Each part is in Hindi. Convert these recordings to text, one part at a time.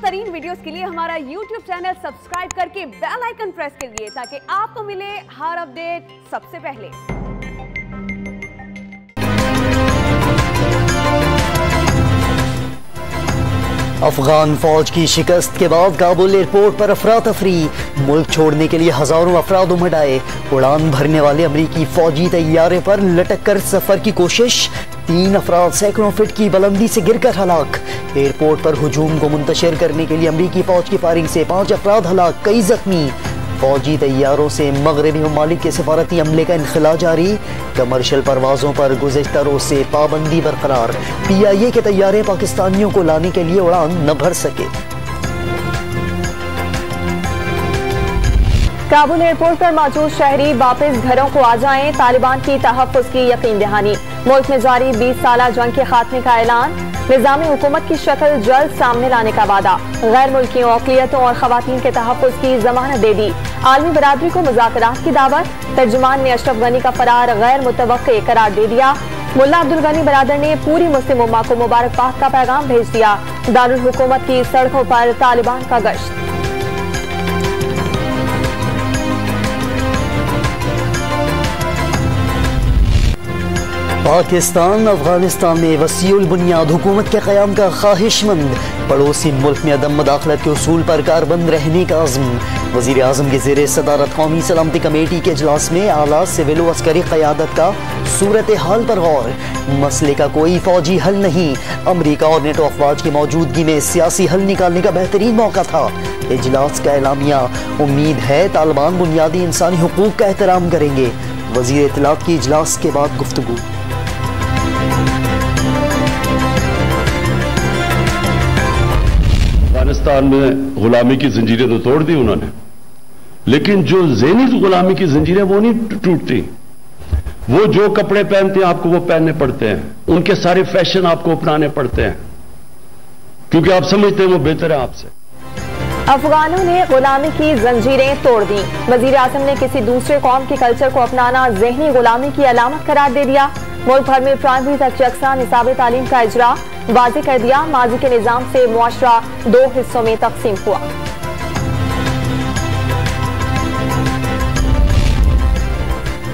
तरीन वीडियोस के लिए हमारा YouTube चैनल सब्सक्राइब करके बेल आइकन प्रेस करिए ताकि आपको मिले हर अपडेट सबसे पहले। अफगान फौज की शिकस्त के बाद काबुल एयरपोर्ट पर अफरा तफरी। मुल्क छोड़ने के लिए हजारों अफराद उमड़ आए। उड़ान भरने वाले अमरीकी फौजी तैयारे पर लटक कर सफर की कोशिश। 3 अफराद सैकड़ों फीट की बुलंदी से गिरकर हलाक। एयरपोर्ट पर हुजूम को मुंतशिर करने के लिए अमरीकी फौज की फायरिंग से 5 अफराद हलाक, कई जख्मी। फौजी तैयारों से मगरबी ममालिक के सफारती अमले का इनखला जारी। कमर्शियल परवाजों पर गुज़िश्ता रोज से पाबंदी बरकरार। PIA के तैयारे पाकिस्तानियों को लाने के लिए उड़ान न भर सके। काबुल एयरपोर्ट पर मौजूद शहरी वापस घरों को आ जाएं। तालिबान की तहफ़्फ़ुज़ की यकीन दहानी। मुल्क में जारी 20 साला जंग के खात्मे का ऐलान। निज़ामी हुकूमत की शक्ल जल्द सामने लाने का वादा। गैर मुल्कियों, अक़लियतों और ख़वातीन के तहफ़्फ़ुज़ की ज़मानत दे दी। आलमी बरादरी को मुज़ाकरात की दावत। तर्जुमान ने अशरफ गनी का फरार गैर मुतवक्के करार दे दिया। मुल्ला अब्दुल गनी बरादर ने पूरी मुस्लिम उम्मा को मुबारकबाद का पैगाम भेज दिया। दारुल हुकूमत की सड़कों पर तालिबान का गश्त। पाकिस्तान अफगानिस्तान में वसीउल बुनियाद हुकूमत के क़याम का ख्वाहिशमंद। पड़ोसी मुल्क में अदम मुदाखलत के उसूल पर कारबंद रहने का अज़्म। वज़ीर आज़म के ज़ेरे सदारत कौमी सलामती कमेटी के इजलास में आला सिविल व अस्करी क़यादत का सूरत हाल पर गौर। मसले का कोई फ़ौजी हल नहीं, अमरीका और नेटो अफवाज की मौजूदगी में सियासी हल निकालने का बेहतरीन मौका था। इजलास का एलामिया। उम्मीद है तालिबान बुनियादी इंसानी हुकूक का एहतराम करेंगे। वज़ीर इत्तलात की इजलास के बाद गुफ्तगू। अफगानिस्तान में गुलामी की जंजीरें तो तोड़ दी उन्होंने, लेकिन जो ज़हनी गुलामी की जंजीरें वो नहीं टूटती। वो जो कपड़े पहनते हैं आपको वो पहनने पड़ते हैं, उनके सारे फैशन आपको अपनाने पड़ते हैं, क्योंकि आप समझते हैं वो बेहतर है आपसे। अफगानों ने गुलामी की जंजीरें तोड़ दी। वजीर आज़म ने किसी दूसरे कौम के कल्चर को अपनाना ज़हनी गुलामी की अलामत करार दे दिया। मुल्क भर में प्राइमरी तक यकसा निसाब तालीम का इजरा वाज़े कर दिया। माजी के निज़ाम से मुआशरा 2 हिस्सों में तकसीम हुआ।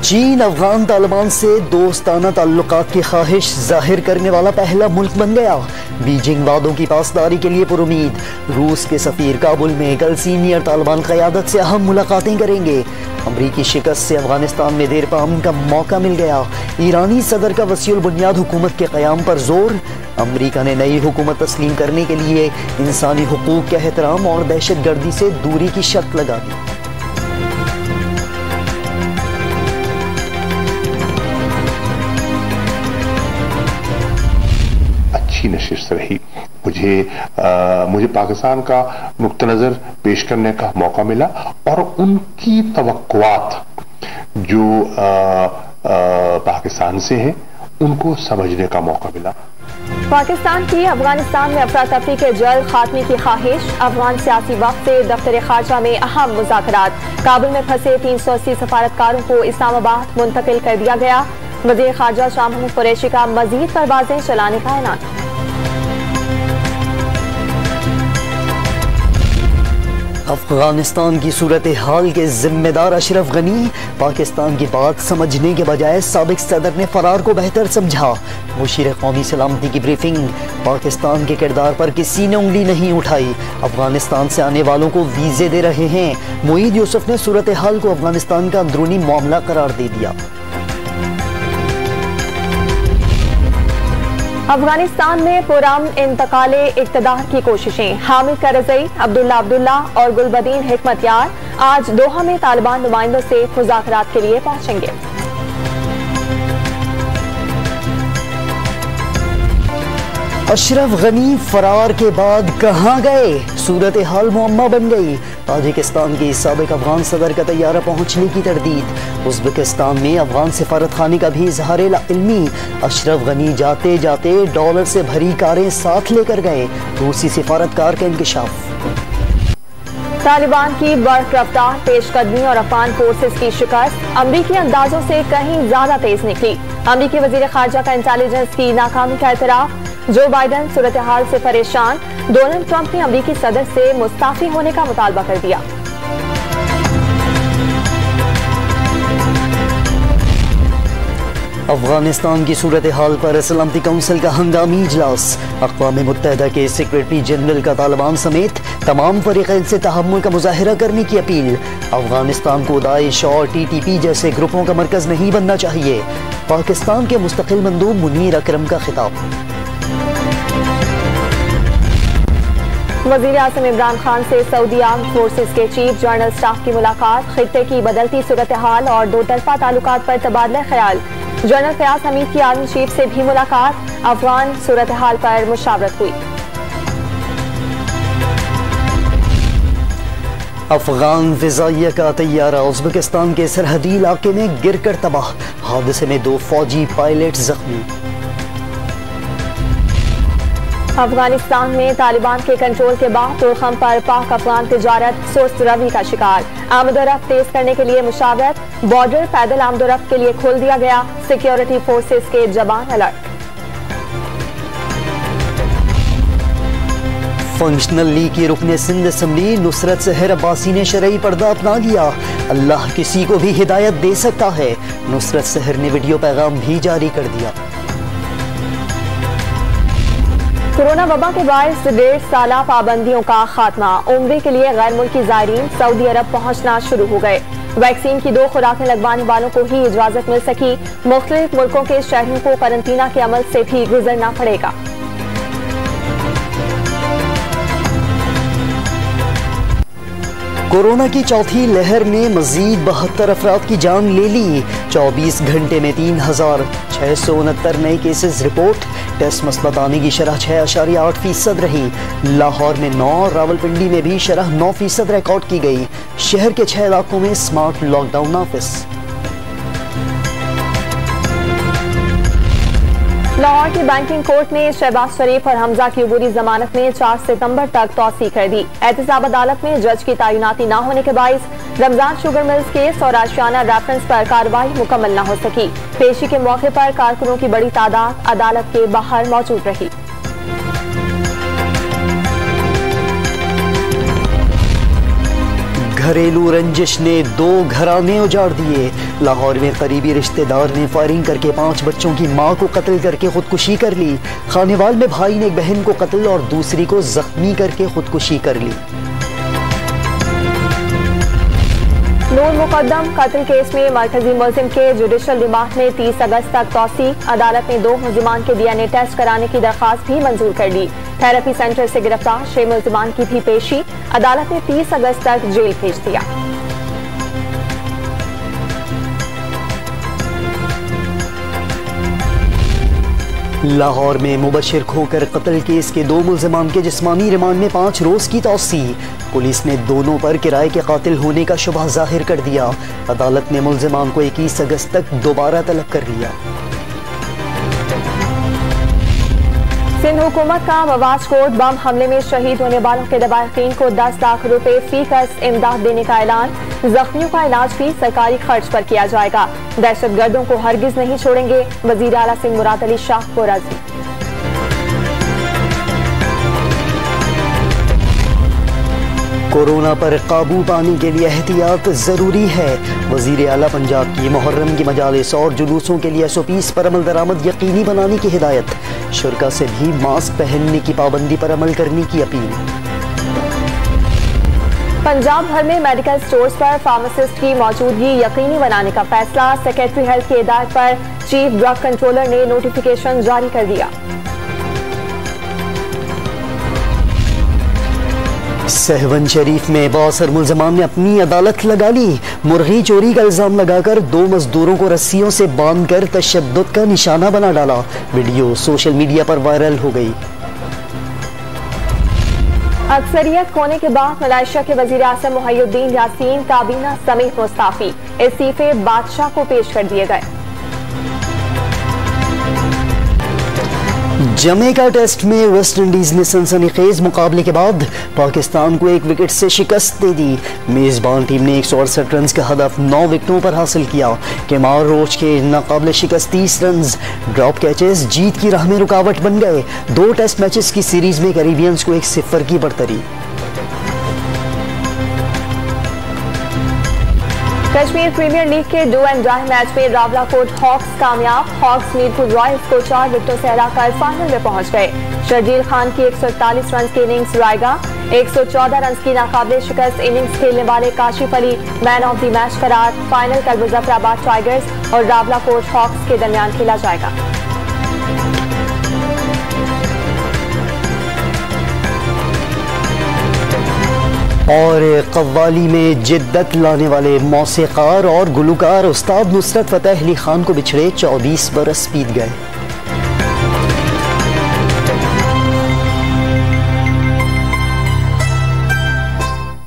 चीन अफगान तालिबान से दोस्ताना ताल्लुकात की ख्वाहिश जाहिर करने वाला पहला मुल्क बन गया। बीजिंग वादों की पासदारी के लिए पुरुमीद। रूस के सफीर काबुल में कल सीनियर तालिबान क़यादत से अहम मुलाकातें करेंगे। अमरीकी शिकस्त से अफगानिस्तान में देर पाम का मौका मिल गया। ईरानी सदर का वसीउल बुनियाद हुकूमत के क़याम पर जोर। अमरीका ने नई हुकूमत तस्लीम करने के लिए इंसानी हुकूक के एहतराम और दहशत गर्दी से दूरी की शर्त लगा दी। अच्छी नशिस्त रही। मुझे पाकिस्तान का नुक्ता नजर पेश करने का मौका मिला और उनकी तवक्कुआत जो पाकिस्तान से हैं उनको समझने का मौका मिला। पाकिस्तान की अफगानिस्तान में अफरा तफरी के जल्द खात्मे की ख्वाहिश। अफगान सियासी वक्त से दफ्तर खारजा में अहम मुज़ाकरात। काबुल में फंसे 380 सफारतकारों को इस्लामाबाद मुंतकिल कर दिया गया। वज़ीर खारजा शाह महमूद कुरैशी का मजीद परवाजें चलाने का ऐलान। अफगानिस्तान की सूरत हाल के जिम्मेदार अशरफ गनी। पाकिस्तान की बात समझने के बजाय साबिक सदर ने फरार को बेहतर समझा। मुशीर कौमी सलामती की ब्रीफिंग। पाकिस्तान के किरदार पर किसी ने उंगली नहीं उठाई। अफगानिस्तान से आने वालों को वीजे दे रहे हैं। मुईद यूसुफ ने सूरत हाल को अफगानिस्तान का अंदरूनी मामला करार दे दिया। अफगानिस्तान में पुरअमन इंतकाले इक़्तिदार की कोशिशें। हामिद करज़ई, अब्दुल्ला और गुलबदीन हिकमतयार आज दोहा में तालिबान नुमाइंदों से मुज़ाकरात के लिए पहुंचेंगे। अशरफ गनी फरार के बाद कहां गए? सूरत हाल मुअम्मा बन गई। ताजिकिस्तान के साबिक अफगान सदर का तैयारा पहुंचने की तरदीद। उज़्बेकिस्तान में अफगान सफारत खाने का भी इजहार इल्मी। अशरफ गनी जाते जाते डॉलर से भरी कारें साथ लेकर गए। रूसी सफारतकार का इंकशाफ। तालिबान की बर्फ रफ्तार, पेशकदमी और अफगान फोर्सेस की शिकस्त अमरीकी अंदाजों से कहीं ज्यादा तेज निकली। अमरीकी वजीर खारजा का इंटेलिजेंस की नाकामी का एतराफ। जो बाइडन सूरत हाल से परेशान, डोनाल्ड ट्रंप ने अमेरिकी सदर से मुस्ताफी होने का मुतालबा कर दिया। अफगानिस्तान की सूरत हाल पर सलामती काउंसिल का हंगामी इजलास। अक़वाम मुत्तहिदा के सेक्रेटरी जनरल का तालिबान समेत तमाम फरीक़ैन से तहम्मुल का मुज़ाहिरा करने की अपील। अफगानिस्तान को दाइश और TTP जैसे ग्रुपों का मरकज़ नहीं बनना चाहिए। पाकिस्तान के मुस्तकिल मंदूब मुनीर अकरम का खिताब। वज़ीर आज़म इमरान खान से सऊदी आर्म्ड फोर्सेस के चीफ जनरल स्टाफ की मुलाकात। खित्ते की बदलती सूरत हाल और दो तरफा ताल्लुकात पर तबादला ख्याल। जनरल फयाज हमीद की आर्मी चीफ से भी मुलाकात। अफगान सूरत हाल पर मुशावरत हुई। अफगान फिजाइया का तैयारा उज़्बेकिस्तान के सरहदी इलाके में गिरकर तबाह। हादसे में 2 फौजी पायलट जख्मी। अफगानिस्तान में तालिबान के कंट्रोल के बाद तुर्खम पर पाक अफगान तिजारत सुस्त रवि का शिकार। आमदोरफ्त तेज करने के लिए मुशावरत। बॉर्डर पैदल आमदोरफ्त के लिए खोल दिया गया। सिक्योरिटी फोर्सेस के जवान अलर्ट। फंक्शनल लीग की रुकने सिंध असम्बली नुसरत सहर अब्बासी ने शरई पर्दा अपना लिया। अल्लाह किसी को भी हिदायत दे सकता है। नुसरत सहर ने वीडियो पैगाम भी जारी कर दिया। कोरोना वबा के बायस 1.5 साला पाबंदियों का खात्मा। उम्रे के लिए गैर मुल्की ज़ायरीन सऊदी अरब पहुंचना शुरू हो गए। वैक्सीन की 2 खुराकें लगवाने वालों को ही इजाजत मिल सकी। मुख्तलिफ मुल्कों के शहरियों को करंतना के अमल से भी गुजरना पड़ेगा। कोरोना की चौथी लहर ने मजीद 72 अफराद की जान ले ली। 24 घंटे में 3669 नए केसेस रिपोर्ट। टेस्ट मस्बत आने की शरह 6.8% रही। लाहौर में 9 और रावलपिंडी में भी शरह 9% रिकॉर्ड की गई। शहर के 6 इलाकों में स्मार्ट लॉकडाउन नाफिज। लाहौर की बैंकिंग कोर्ट ने शहबाज शरीफ और हमजा की अबूरी जमानत में 4 सितंबर तक तौसीक कर दी। एहतसाब अदालत में जज की तैनाती न होने के बाइस रमजान शुगर मिल्स केस और आशियाना रेफरेंस पर कार्रवाई मुकम्मल न हो सकी। पेशी के मौके पर कारकुनों की बड़ी तादाद अदालत के बाहर मौजूद रही। घरेलू रंजिश ने 2 घराने उजाड़ दिए। लाहौर में करीबी रिश्तेदार ने फायरिंग करके 5 बच्चों की मां को कत्ल करके खुदकुशी कर ली। खानेवाल में भाई ने एक बहन को कत्ल और दूसरी को जख्मी करके खुदकुशी कर ली। नूर मुकद्दम कत्ल केस में मरकजी मुलजिम के जुडिशल रिमांड में 30 अगस्त तक तौसीक। अदालत ने 2 मुलजिमान के DNA टेस्ट कराने की दरखास्त भी मंजूर कर ली। थेरेपी सेंटर से गिरफ्तार 6 मुलजिमान की भी पेशी। अदालत ने 30 अगस्त तक जेल भेज दिया। लाहौर में मुबशिर खोकर कत्ल केस के 2 मुलजिमान के जिस्मानी रिमांड में 5 रोज की तौसी। पुलिस ने दोनों पर किराए के कातिल होने का शुबह जाहिर कर दिया। अदालत ने मुलजिमान को 21 अगस्त तक दोबारा तलब कर लिया। सिंध हुकूमत का मवाज कोट बम हमले में शहीद होने वालों के लवाहिकीन को 10 लाख रुपए फी कस इमदाद देने का ऐलान। जख्मियों का इलाज भी सरकारी खर्च पर किया जाएगा। दहशतगर्दों को हरगिज नहीं छोड़ेंगे। वजीर आला सिंह मुराद अली शाह को राजी। कोरोना पर काबू पाने के लिए एहतियात जरूरी है। वजीर आला पंजाब की मुहर्रम की मजालिस और जुलूसों के लिए SOPs पर अमल दरामद यकीनी बनाने की हिदायत। शुरा से भी मास्क पहनने की पाबंदी पर अमल करने की अपील। पंजाब भर में मेडिकल स्टोर्स पर फार्मासिस्ट की मौजूदगी यकीनी बनाने का फैसला। सेक्रेटरी हेल्थ की हिदायत पर चीफ ड्रग कंट्रोलर ने नोटिफिकेशन जारी कर दिया। सहवन शरीफ में बासर मुलजमान ने अपनी अदालत लगा ली। मुर्गी चोरी का इल्जाम लगाकर 2 मजदूरों को रस्सियों से बांधकर तशद्दुद का निशाना बना डाला। वीडियो सोशल मीडिया पर वायरल हो गई। अक्सरियत खोने के बाद मलेशिया के वजीर आज़म मुहय्यिद्दीन यासीन काबीना समेत मुस्ताफी। इस्तीफे बादशाह को पेश कर दिए गए। जमैका टेस्ट में वेस्ट इंडीज ने सनसनीखेज मुकाबले के बाद पाकिस्तान को 1 विकेट से शिकस्त दे दी। मेजबान टीम ने 168 रन का हदफ 9 विकेटों पर हासिल किया। केमार रोच के नाकाबिले शिकस्त 30 रन ड्रॉप कैचेस जीत की राह में रुकावट बन गए। 2 टेस्ट मैचेस की सीरीज में कैरिबियंस को 1-0 की बढ़तरी। कश्मीर प्रीमियर लीग के डू एंड डाई मैच में रावलाकोट हॉक्स कामयाब। हॉक्स मीरपुर रॉयल्स को 4 विकेटों से हराकर फाइनल में पहुंच गए। शर्जील खान की 141 रन की इनिंग्स रायगा। 114 रन की नाकाबिले शिकस्त इनिंग्स खेलने वाले Kashif Ali man of the match करार। फाइनल कल मुजफ्फराबाद टाइगर्स और रावलाकोट हॉक्स के दरमियान खेला जाएगा। और कव्वाली में जिद्दत लाने वाले मौसीकार और गुलकार उस्ताद नुसरत फतेह अली खान को बिछड़े 24 बरस बीत गए।